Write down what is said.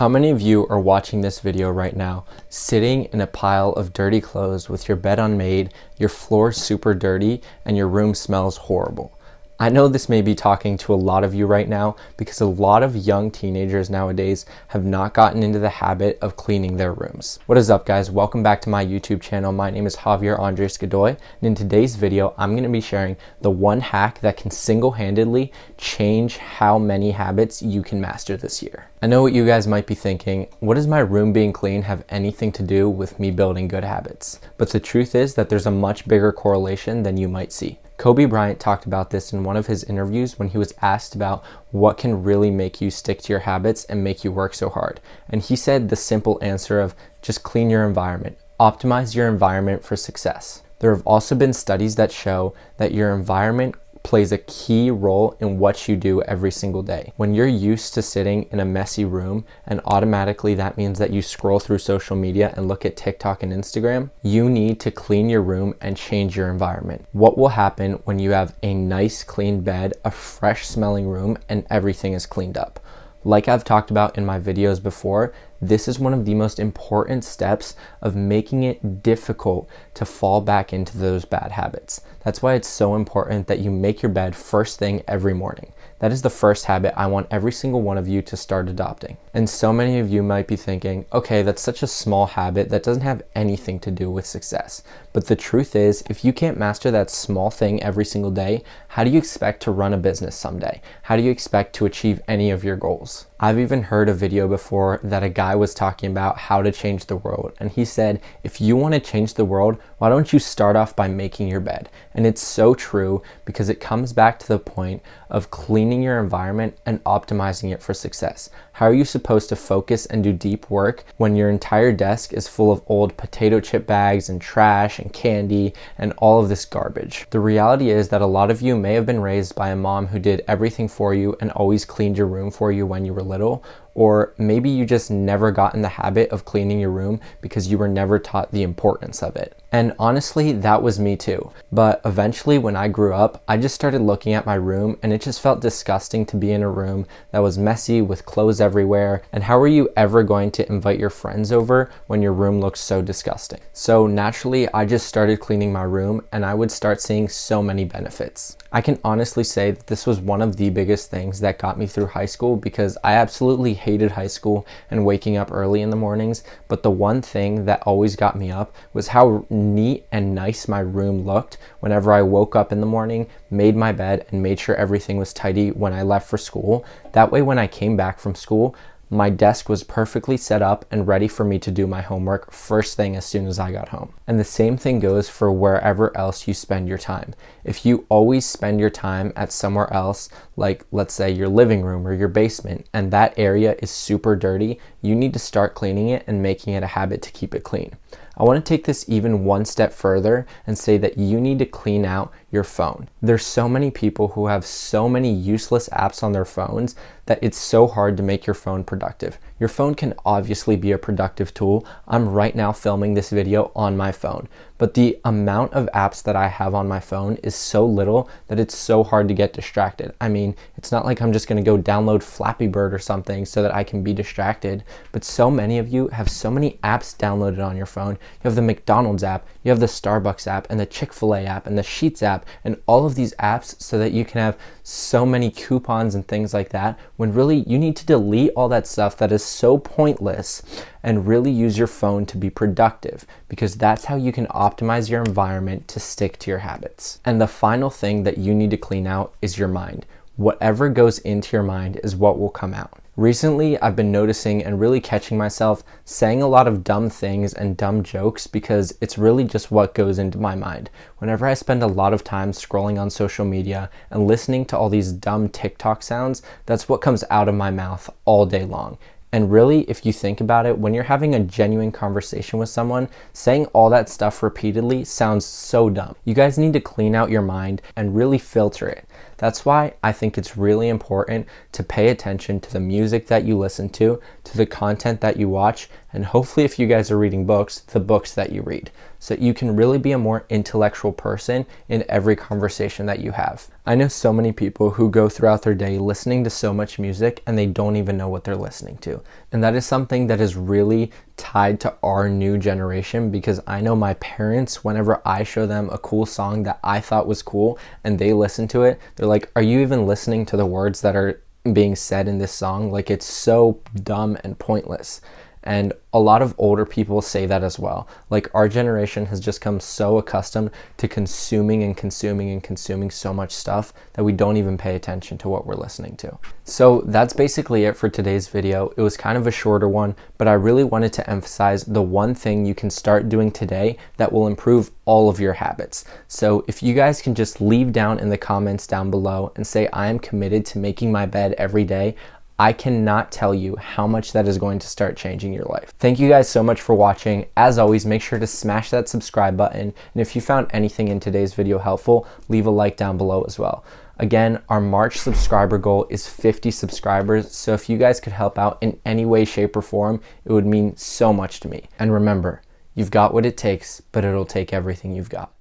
How many of you are watching this video right now, sitting in a pile of dirty clothes with your bed unmade, your floor super dirty, and your room smells horrible? I know this may be talking to a lot of you right now because a lot of young teenagers nowadays have not gotten into the habit of cleaning their rooms. What is up, guys? Welcome back to my YouTube channel. My name is Javier Andres Godoy, and in today's video, I'm going to be sharing the one hack that can single-handedly change how many habits you can master this year. I know what you guys might be thinking, what does my room being clean have anything to do with me building good habits? But the truth is that there's a much bigger correlation than you might see. Kobe Bryant talked about this in one of his interviews when he was asked about what can really make you stick to your habits and make you work so hard. And he said the simple answer of just clean your environment, optimize your environment for success. There have also been studies that show that your environment plays a key role in what you do every single day. When you're used to sitting in a messy room, and automatically that means that you scroll through social media and look at TikTok and Instagram, you need to clean your room and change your environment. What will happen when you have a nice clean bed, a fresh smelling room, and everything is cleaned up? Like I've talked about in my videos before, this is one of the most important steps of making it difficult to fall back into those bad habits. That's why it's so important that you make your bed first thing every morning. That is the first habit I want every single one of you to start adopting. And so many of you might be thinking, okay, that's such a small habit that doesn't have anything to do with success. But the truth is, if you can't master that small thing every single day, how do you expect to run a business someday? How do you expect to achieve any of your goals? I've even heard a video before that a guy was talking about how to change the world. And he said, if you want to change the world, why don't you start off by making your bed? And it's so true because it comes back to the point of cleaning your environment and optimizing it for success. How are you supposed to focus and do deep work when your entire desk is full of old potato chip bags and trash and candy and all of this garbage? The reality is that a lot of you may have been raised by a mom who did everything for you and always cleaned your room for you when you were little, or maybe you just never got in the habit of cleaning your room because you were never taught the importance of it. And honestly, that was me too. But eventually when I grew up, I just started looking at my room and it just felt disgusting to be in a room that was messy with clothes everywhere. And how are you ever going to invite your friends over when your room looks so disgusting? So naturally, I just started cleaning my room and I would start seeing so many benefits. I can honestly say that this was one of the biggest things that got me through high school because I absolutely hated high school and waking up early in the mornings. But the one thing that always got me up was how neat and nice my room looked whenever I woke up in the morning, made my bed, and made sure everything was tidy when I left for school. That way, when I came back from school, my desk was perfectly set up and ready for me to do my homework first thing as soon as I got home. And the same thing goes for wherever else you spend your time. If you always spend your time at somewhere else, like let's say your living room or your basement, and that area is super dirty, you need to start cleaning it and making it a habit to keep it clean. I want to take this even one step further and say that you need to clean out your phone. There's so many people who have so many useless apps on their phones that it's so hard to make your phone productive. Your phone can obviously be a productive tool. I'm right now filming this video on my phone, but the amount of apps that I have on my phone is so little that it's so hard to get distracted. I mean, it's not like I'm just going to go download Flappy Bird or something so that I can be distracted, but so many of you have so many apps downloaded on your phone. You have the McDonald's app, you have the Starbucks app, and the Chick-fil-A app, and the Sheets app, and all of these apps so that you can have so many coupons and things like that, when really you need to delete all that stuff that is so pointless and really use your phone to be productive, because that's how you can optimize your environment to stick to your habits. And the final thing that you need to clean out is your mind. Whatever goes into your mind is what will come out. Recently, I've been noticing and really catching myself saying a lot of dumb things and dumb jokes because it's really just what goes into my mind. Whenever I spend a lot of time scrolling on social media and listening to all these dumb TikTok sounds, that's what comes out of my mouth all day long. And really, if you think about it, when you're having a genuine conversation with someone, saying all that stuff repeatedly sounds so dumb. You guys need to clean out your mind and really filter it. That's why I think it's really important to pay attention to the music that you listen to the content that you watch, and hopefully if you guys are reading books, the books that you read, so that you can really be a more intellectual person in every conversation that you have. I know so many people who go throughout their day listening to so much music and they don't even know what they're listening to. And that is something that is really tied to our new generation, because I know my parents, whenever I show them a cool song that I thought was cool and they listen to it, they're like, are you even listening to the words that are being said in this song? Like, it's so dumb and pointless. And a lot of older people say that as well. Like, our generation has just come so accustomed to consuming and consuming and consuming so much stuff that we don't even pay attention to what we're listening to. So that's basically it for today's video. It was kind of a shorter one, but I really wanted to emphasize the one thing you can start doing today that will improve all of your habits. So if you guys can just leave down in the comments down below and say, I am committed to making my bed every day, I cannot tell you how much that is going to start changing your life. Thank you guys so much for watching. As always, make sure to smash that subscribe button. And if you found anything in today's video helpful, leave a like down below as well. Again, our March subscriber goal is 50 subscribers. So if you guys could help out in any way, shape, or form, it would mean so much to me. And remember, you've got what it takes, but it'll take everything you've got.